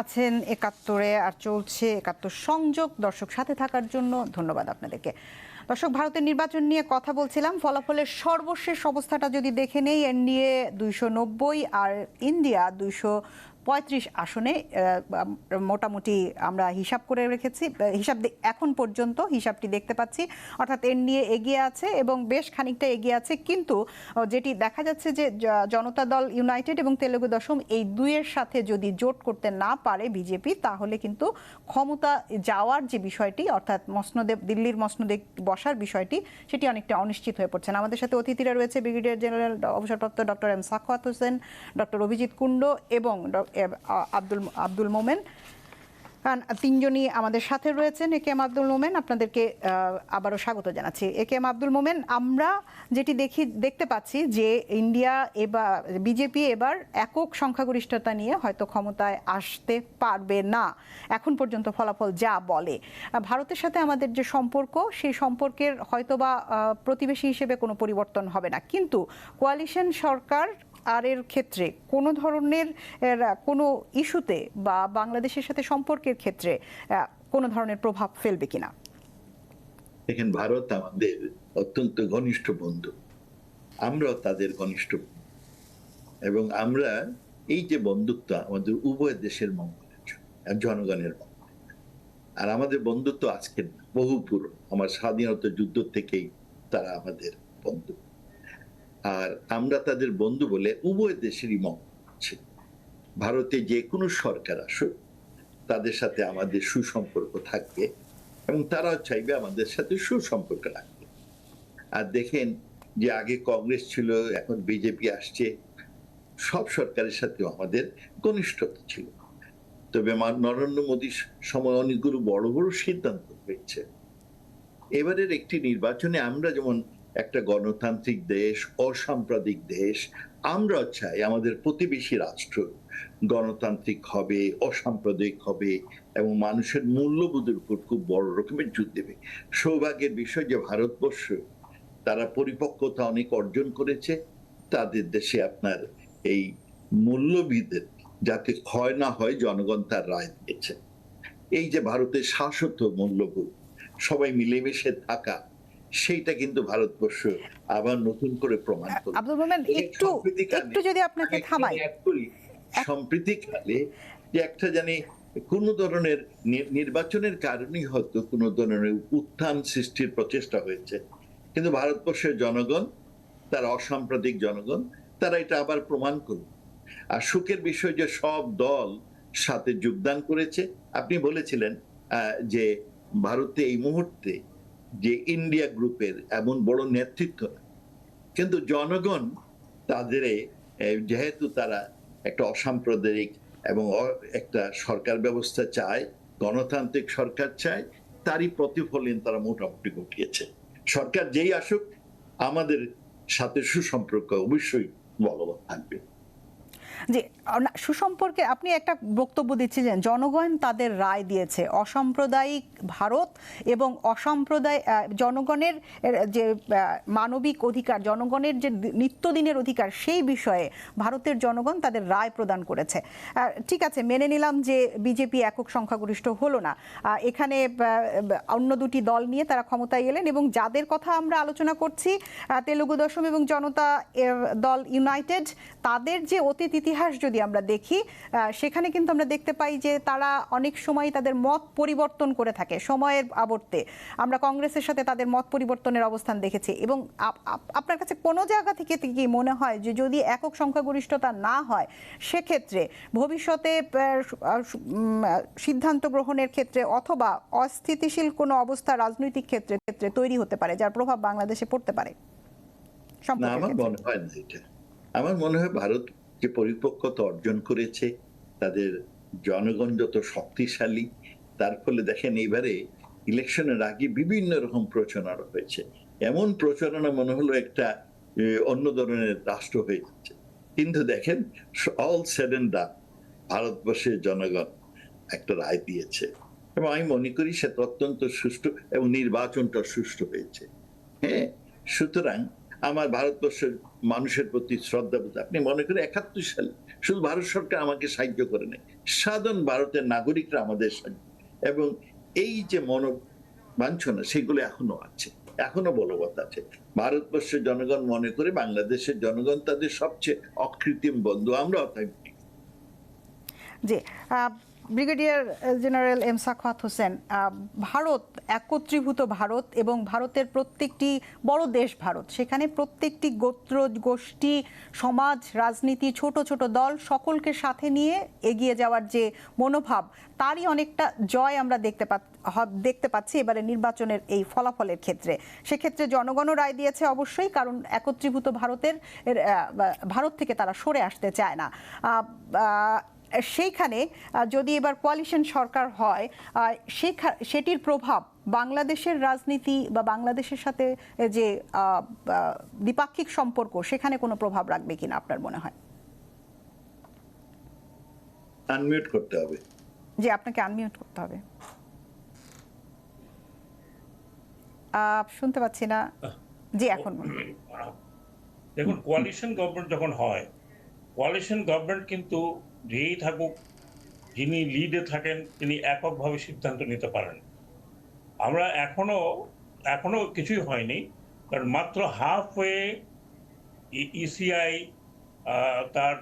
আছেন একাত্তরে আর চলছে একাত্তর সংযোগ। দর্শক সাথে থাকার জন্য ধন্যবাদ আপনাদেরকে। দর্শক, ভারতের নির্বাচন নিয়ে কথা বলছিলাম। ফলাফলের সর্বশেষ অবস্থাটা যদি দেখে নেই, এনডিএ 290 আর ইন্ডিয়া 235 আসনে মোটামুটি আমরা হিসাব করে রেখেছি। এখন পর্যন্ত হিসাবটি দেখতে পাচ্ছি, অর্থাৎ এনডিএ এগিয়ে আছে এবং বেশ খানিকটা এগিয়ে আছে। কিন্তু যেটি দেখা যাচ্ছে যে জনতা দল ইউনাইটেড এবং তেলুগু দেশম এই দুইয়ের সাথে যদি জোট করতে না পারে বিজেপি, তাহলে কিন্তু ক্ষমতা যাওয়ার যে বিষয়টি, অর্থাৎ মসনদে দিল্লির মসনদে বসার বিষয়টি, সেটি অনেকটা অনিশ্চিত হয়ে পড়ছে। আমাদের সাথে অতিথিরা রয়েছে ব্রিগেডিয়ার জেনারেল অবসরপ্রাপ্ত doctor M Sakhawat Hossain, doctor Abhijit Kundu এবং আব্দুল মোমেন। তিনজনই আমাদের সাথে রয়েছেন। এ কে এম আব্দুল মোমেন, আপনাদেরকে আবারও স্বাগত জানাচ্ছি। এ কে এম আব্দুল মোমেন, আমরা যেটি দেখতে পাচ্ছি যে ইন্ডিয়া এবার বিজেপি এবার একক সংখ্যাগরিষ্ঠতা নিয়ে হয়তো ক্ষমতায় আসতে পারবে না, এখন পর্যন্ত ফলাফল যা বলে। ভারতের সাথে আমাদের যে সম্পর্ক, সেই সম্পর্কের হয়তোবা প্রতিবেশী হিসেবে কোনো পরিবর্তন হবে না, কিন্তু কোয়ালিশন সরকার আর এর ক্ষেত্রে কোনো ধরনের কোনো ইস্যুতে বা বাংলাদেশের সাথে সম্পর্কের ক্ষেত্রে কোনো ধরনের প্রভাব ফেলবে কিনা? দেখেন, ভারত আমাদের অত্যন্ত ঘনিষ্ঠ বন্ধু, আমরাও তাদের ঘনিষ্ঠ বন্ধু, এবং আমরা এই যে বন্ধুত্ব আমাদের উভয় দেশের মঙ্গলের জন্য, জনগণের মঙ্গল। আর আমাদের বন্ধুত্ব আজকের না, বহু পুরনো। আমার স্বাধীনতা যুদ্ধ থেকেই তারা আমাদের বন্ধু, আর আমরা তাদের বন্ধু বলে উভয় দেশেরই মঙ্গল হচ্ছে। ভারতে যে কোনো সরকার আসুক, তাদের সাথে আমাদের সুসম্পর্ক থাকবে এবং তারাও চাইবে আমাদের সাথে সুসম্পর্ক রাখবে। আর দেখেন যে আগে কংগ্রেস ছিল, এখন বিজেপি আসছে, সব সরকারের সাথেও আমাদের ঘনিষ্ঠতা ছিল। তবে নরেন্দ্র মোদীর সময় অনেকগুলো বড় বড় সিদ্ধান্ত হয়েছে। এবারের একটি নির্বাচনে আমরা যেমন একটা গণতান্ত্রিক দেশ, অসাম্প্রদায়িক দেশ, আমরা চাই আমাদের প্রতিবেশী রাষ্ট্র গণতান্ত্রিক হবে, অসাম্প্রদায়িক হবে এবং মানুষের মূল্যবোধের উপর খুব বড় রকমের জোর দেবে। সৌভাগ্যের বিষয় যে ভারতবর্ষ, তারা পরিপক্কতা অনেক অর্জন করেছে। তাদের দেশে আপনার এই মূল্যবোধের যাতে ক্ষয় না হয়, জনগণ তার রায় দিয়েছে। এই যে ভারতের শাশ্বত মূল্যবোধ, সবাই মিলেমিশে থাকা, সেইটা কিন্তু ভারতবর্ষ আবার নতুন করে প্রমাণ করে। আব্দুল মোমেন, একটু যদি আপনাকে থামাই। সম্প্রীতিকালে যে একটা জানি কোন ধরনের নির্বাচনের কারণেই হয়তো কোন ধরনের উত্থান সৃষ্টির প্রচেষ্টা হয়েছে, কিন্তু ভারতবর্ষের জনগণ, তারা অসাম্প্রদায়িক জনগণ, তারা এটা আবার প্রমাণ করবে। আর সুখের বিষয় যে সব দল সাথে যোগদান করেছে। আপনি বলেছিলেন যে ভারতে এই মুহূর্তে যে ইন্ডিয়া গ্রুপের এমন বড় নেতৃত্ব না, কিন্তু জনগণ তাদের, যেহেতু তারা একটা অসাম্প্রদায়িক এবং একটা সরকার ব্যবস্থা চায়, গণতান্ত্রিক সরকার চায়, তারই প্রতিফলন তারা মোটামুটি ঘটিয়েছে। সরকার যেই আসুক, আমাদের সাথে সুসম্পর্ক অবশ্যই বলবৎ থাকবে। যে সুসম্পর্কে আপনি একটা বক্তব্য দিচ্ছিলেন, জনগণ তাদের রায় দিয়েছে। অসাম্প্রদায়িক ভারত এবং অসাম্প্রদায়িক জনগণের যে মানবিক অধিকার, জনগণের যে নিত্যদিনের অধিকার, সেই বিষয়ে ভারতের জনগণ তাদের রায় প্রদান করেছে। ঠিক আছে, মেনে নিলাম যে বিজেপি একক সংখ্যাগরিষ্ঠ হলো না, এখানে অন্য দুটি দল নিয়ে তারা ক্ষমতায় এলেন, এবং যাদের কথা আমরা আলোচনা করছি, তেলুগু দেশম এবং জনতা দল ইউনাইটেড, তাদের যে অতীত ইতিহাস যদি আমরা দেখি, সেখানে কিন্তু আমরা দেখতে পাই যে তারা অনেক সময় তাদের মত পরিবর্তন করে থাকে সময়ের আবর্তে। আমরা কংগ্রেসের সাথে তাদের মত পরিবর্তনের অবস্থান দেখেছি। এবং আপনার কাছে কোনো জায়গা থেকে কি মনে হয় যে যদি একক সংখ্যাগরিষ্ঠতা না হয়, সেক্ষেত্রে ভবিষ্যতে সিদ্ধান্ত গ্রহণের ক্ষেত্রে অথবা অস্থিতিশীল কোনো অবস্থা রাজনৈতিক ক্ষেত্রে তৈরি হতে পারে, যার প্রভাব বাংলাদেশে পড়তে পারে? আমার মনে হয় না এটা। আমার মনে হয় ভারত যে পরিপক্কতা অর্জন করেছে, তাদের জনগণ যত শক্তিশালী, তার ফলে দেখেন এবারে ইলেকশনের আগে বিভিন্ন রকম প্রচারণা হয়েছে। এমন প্রচারণা মনে হলো একটা অন্য ধরনের রাষ্ট্র হয়ে যাচ্ছে। কিন্তু দেখেন, অল সেড এন্ড ডান, ভারতবর্ষের জনগণ একটা রায় দিয়েছে এবং আমি মনে করি সেটা অত্যন্ত সুষ্ঠু এবং নির্বাচনটা সুষ্ঠু হয়েছে। হ্যাঁ, সুতরাং আমার ভারতবর্ষের মানুষের প্রতি শ্রদ্ধাবোধ। আপনি মনে করেন 71 সালে শুধু ভারত সরকার আমাকে সাহায্য করে নাই, সাধারণ ভারতের নাগরিকরা আমাদের সাহায্য, এবং এই যে মনোবাঞ্ছনা সেগুলো এখনো আছে, এখনো বলবৎ আছে। ভারতবর্ষের জনগণ মনে করে বাংলাদেশের জনগণ তাদের সবচেয়ে অকৃত্রিম বন্ধু, আমরাও তাই। জি, brigadier general M Sakhawat Hossain, Bharat একত্রীভূত ভারত এবং ভারতের প্রত্যেকটি বড় দেশ ভারত, সেখানে প্রত্যেকটি গোত্র গোষ্ঠী সমাজ রাজনীতি ছোট ছোট দল সকলকে সাথে নিয়ে এগিয়ে যাওয়ার যে মনোভাব, তারই অনেকটা জয় আমরা দেখতে পাচ্ছি এবারে নির্বাচনের এই ফলাফলের ক্ষেত্রে। সেক্ষেত্রে জনগণও রায় দিয়েছে অবশ্যই, কারণ একত্রীভূত ভারত থেকে তারা সরে আসতে চায় না। সেইখানে যদি এবার কোয়ালিশন সরকার হয়, সেটির প্রভাব বাংলাদেশের রাজনীতি বা বাংলাদেশের সাথে যে দ্বিপাক্ষিক সম্পর্ক, সেখানে কোনো প্রভাব রাখবে কিনা আপনার মনে হয়? আনমিউট করতে হবে। জি, আপনাকে আনমিউট করতে হবে। শুনতে পাচ্ছি না। জি, এখন দেখুন, কোয়ালিশন গভর্নমেন্ট যখন হয়, কোয়ালিশন গভর্নমেন্ট কিন্তু যেই থাকুক, যিনি লিডে থাকেন তিনি এককভাবে সিদ্ধান্ত নিতে পারেন। আমরা এখনো কিছুই হয়নি, কারণ মাত্র হাফ ওয়ে ইসিআই তার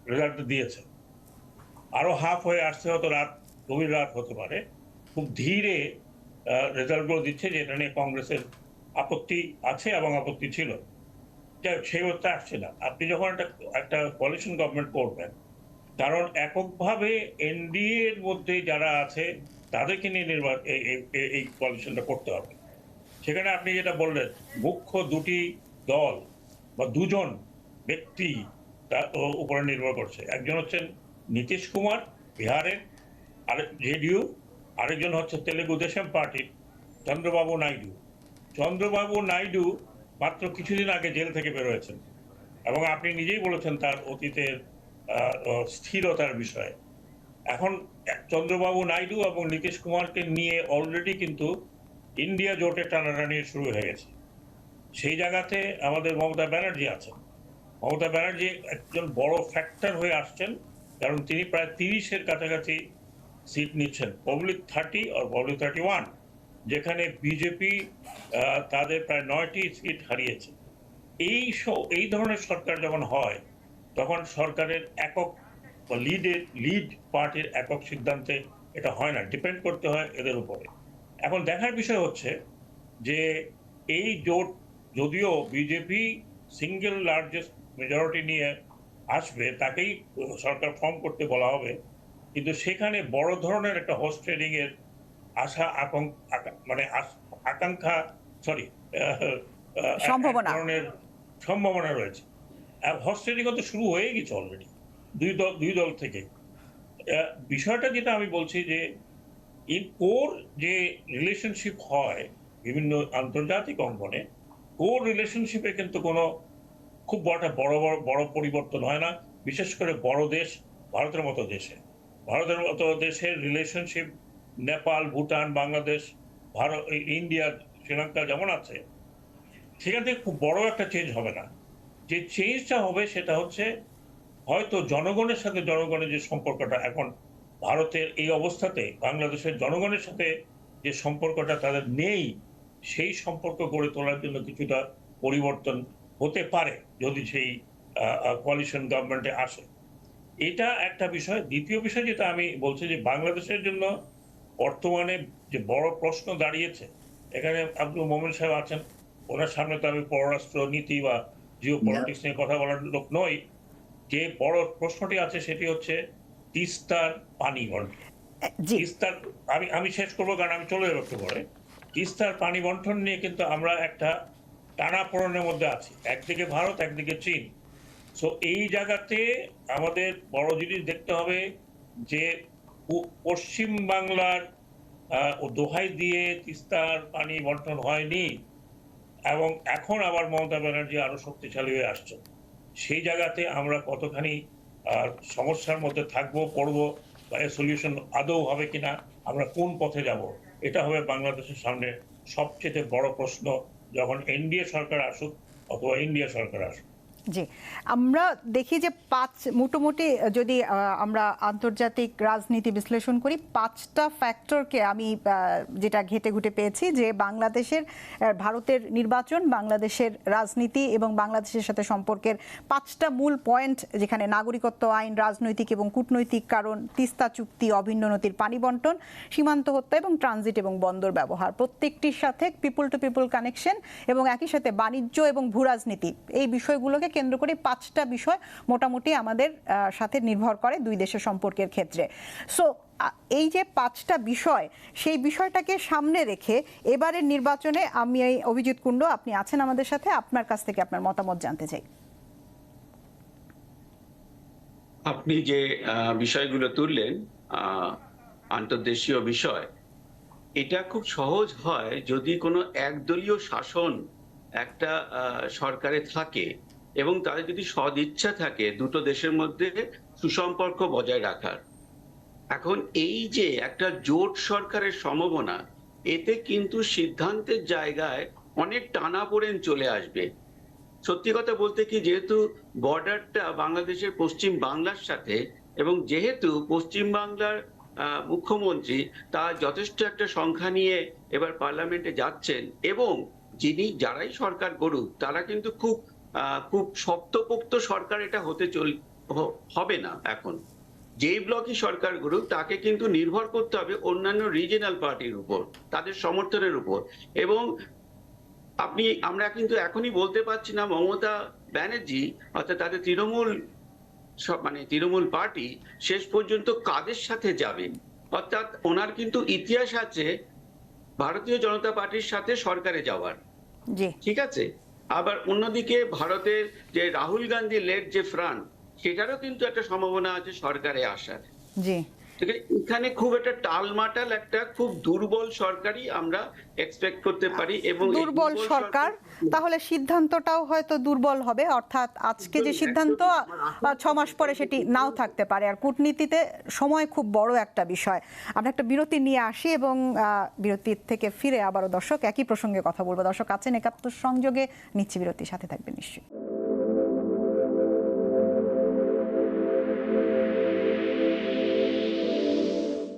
রেজাল্ট দিয়েছে, আরো হাফ হয়ে আসতে হতো, গভীর রাত হতে পারে। খুব ধীরে রেজাল্টগুলো দিচ্ছে, যেটা নিয়ে কংগ্রেসের আপত্তি আছে এবং আপত্তি ছিল, সেই হতে আসছে না। আপনি যখন একটা কোয়ালিশন গভর্নমেন্ট করবেন, কারণ এককভাবে এনডিএ এর মধ্যে যারা আছে তাদেরকে নিয়ে এই কোয়ালিশনটা করতে হবে। সেখানে আপনি যেটা বললেন, মুখ্য দুটি দল বা দুজন ব্যক্তি তার উপরে নির্ভর করছে। একজন হচ্ছেন নীতিশ কুমার বিহারের, জেডিইউ, আরেকজন হচ্ছে তেলেগু দেশম পার্টির চন্দ্রবাবু নাইডু। চন্দ্রবাবু নাইডু মাত্র কিছুদিন আগে জেল থেকে বেরোয়েছেন, এবং আপনি নিজেই বলেছেন তার অতীতের স্থিরতার বিষয়ে। এখন চন্দ্রবাবু নাইডু এবং নীতিশ কুমারকে নিয়ে অলরেডি কিন্তু ইন্ডিয়া জোটে টানাটানি শুরু হয়ে গেছে। সেই জায়গাতে আমাদের মমতা ব্যানার্জি আছেন। মমতা ব্যানার্জি একজন বড় ফ্যাক্টর হয়ে আসছেন, কারণ তিনি প্রায় 30-এর কাছাকাছি সিট নিচ্ছেন, পাবলিক 30 আর পাবলিক 31, যেখানে বিজেপি তাদের প্রায় 9টি সিট হারিয়েছে। এই ধরনের সরকার যখন হয়, তখন সরকারের একক বা লিড পার্টির একক সিদ্ধান্তে এটা হয় না, ডিপেন্ড করতে হয় এদের উপরে। এখন দেখার বিষয় হচ্ছে যে এই জোট, যদিও বিজেপি সিঙ্গেল লার্জেস্ট মেজরিটি নিয়ে আসবে, তাকেই সরকার ফর্ম করতে বলা হবে, কিন্তু সেখানে বড় ধরনের একটা হোস্ট ট্রেডিং এর সম্ভাবনা রয়েছে। হোস্ট ট্রেডিং তো শুরু হয়ে গেছে অলরেডি দুই দল থেকে। বিষয়টা যেটা আমি বলছি যে কোর যে রিলেশনশিপ হয় বিভিন্ন আন্তর্জাতিক অঙ্গনে, কোর রিলেশনশিপে কিন্তু কোনো খুব বড় পরিবর্তন হয় না, বিশেষ করে বড় দেশ ভারতের মতো দেশের রিলেশনশিপ নেপাল, ভুটান, বাংলাদেশ, ভারত, ইন্ডিয়া, শ্রীলঙ্কা যেমন আছে, সেখান থেকে খুব বড় একটা চেঞ্জ হবে না। যে চেঞ্জটা হবে সেটা হচ্ছে হয়তো জনগণের সাথে জনগণের যে সম্পর্কটা এখন ভারতের এই অবস্থাতে বাংলাদেশের জনগণের সাথে যে সম্পর্কটা তাদের নেই, সেই সম্পর্ক গড়ে তোলার জন্য কিছুটা পরিবর্তন হতে পারে যদি সেই কোয়ালিশন গভর্নমেন্টে আসে। এটা একটা বিষয়। দ্বিতীয় বিষয় যেটা আমি বলছি, যে বাংলাদেশের জন্য বর্তমানে যে বড় প্রশ্ন দাঁড়িয়েছে, এখানে আব্দুল মোমেন সাহেব আছেন, ওনার সামনে তো আমি পররাষ্ট্র নীতি বা জিও পলিটিক্স নিয়ে কথা বলার লোক নই। যে বড় প্রশ্নটি আছে সেটি হচ্ছে তিস্তার পানি বন্টন। তিস্তার আমি শেষ করবো, কারণ আমি চলে যাবো একটু পরে। তিস্তার পানি বন্টন নিয়ে কিন্তু আমরা একটা টানাপোড়েনের মধ্যে আছি, একদিকে ভারত, একদিকে চীন। সো এই জায়গাতে আমাদের বড় জিনিস দেখতে হবে যে পশ্চিম বাংলার দোহাই দিয়ে তিস্তার পানি বন্টন হয়নি, এবং এখন আবার মমতা ব্যানার্জি আরো শক্তিশালী হয়ে আসছে। সেই জায়গাতে আমরা কতখানি সমস্যার মধ্যে থাকবো, পড়বো, বা এর সলিউশন আদৌ হবে কিনা, আমরা কোন পথে যাব, এটা হবে বাংলাদেশের সামনে সবচেয়ে বড় প্রশ্ন। যখন এনডিএ সরকার আসুক, অথবা ইন্ডিয়া সরকার আসুক। জি, আমরা দেখি যে মোটামুটি যদি আমরা আন্তর্জাতিক রাজনীতি বিশ্লেষণ করি, 5টা ফ্যাক্টরকে আমি যেটা ঘেটে ঘুটে পেয়েছি যে বাংলাদেশের ভারতের নির্বাচন, বাংলাদেশের রাজনীতি এবং বাংলাদেশের সাথে সম্পর্কের 5টা মূল পয়েন্ট, যেখানে নাগরিকত্ব আইন, রাজনৈতিক এবং কূটনৈতিক কারণ, তিস্তা চুক্তি, অভিন্ন নদীর পানি বন্টন, সীমান্ত হত্যা এবং ট্রানজিট এবং বন্দর ব্যবহার, প্রত্যেকটির সাথে পিপল টু পিপল কানেকশন এবং একই সাথে বাণিজ্য এবং ভূরাজনীতি, এই বিষয়গুলোকে কেন্দ্র করে 5টা বিষয় মোটামুটি আমাদের সাথে নির্ভর করে দুই দেশের সম্পর্কের ক্ষেত্রে। সো এই যে 5টা বিষয়, সেই বিষয়টাকে সামনে রেখে এবারের নির্বাচনে আমি এই অভিজিৎ কুণ্ডু, আপনি আছেন আমাদের সাথে, আপনার কাছ থেকে আপনার মতামত জানতে চাই। আপনি যে বিষয়গুলো তুললেন, আন্তর্দেশীয় বিষয়, এটা খুব সহজ হয় যদি কোনো একদলীয় শাসন একটা সরকারে থাকে এবং তাদের যদি সদিচ্ছা থাকে দুটো দেশের মধ্যে সুসম্পর্ক বজায় রাখার। এখন এই যে একটা জোট সরকারের সম্ভাবনা, এতে কিন্তু সিদ্ধান্তের জায়গায় অনেক টানাপোড়েন চলে আসবে। সত্যি কথা বলতে কি, যেহেতু বর্ডারটা বাংলাদেশের পশ্চিম বাংলার সাথে, এবং যেহেতু পশ্চিম বাংলার মুখ্যমন্ত্রী তার যথেষ্ট একটা সংখ্যা নিয়ে এবার পার্লামেন্টে যাচ্ছেন, এবং যারাই সরকার করুক তারা কিন্তু খুব শক্তপোক্ত সরকার এটা হবে না। এখন যেই ব্লকই সরকার করুক তাকে কিন্তু নির্ভর করতে হবে অন্যান্য রিজিনাল পার্টির উপর, তাদের সমর্থনের উপর। এবং আমরা কিন্তু এখনই বলতে পারছি না মমতা ব্যানার্জি অর্থাৎ তাদের তৃণমূল পার্টি শেষ পর্যন্ত কাদের সাথে যাবেন। অর্থাৎ ওনার কিন্তু ইতিহাস আছে ভারতীয় জনতা পার্টির সাথে সরকারে যাওয়ার, ঠিক আছে। আবার অন্যদিকে ভারতের যে রাহুল গান্ধী লেড যে ফ্রন্ট, সেটারও কিন্তু একটা সম্ভাবনা আছে সরকারে আসার। জি, এখানে খুব একটা টালমাটাল একটা খুব দুর্বল সরকারই আমরা এক্সপেক্ট করতে পারি। এবং দুর্বল সরকার, তাহলে সিদ্ধান্তটাও হয়তো দুর্বল হবে, অর্থাৎ আজকে যে সিদ্ধান্ত 6 মাস পরে সেটি নাও থাকতে পারে। আর কূটনীতিতে সময় খুব বড় একটা বিষয়। আমরা একটা বিরতি নিয়ে আসি এবং বিরতির থেকে ফিরে আবারও দর্শক একই প্রসঙ্গে কথা বলবো। দর্শক আছেন 71 সংযোগে, নিচ্ছি বিরতির সাথে থাকবেন নিশ্চয়ই।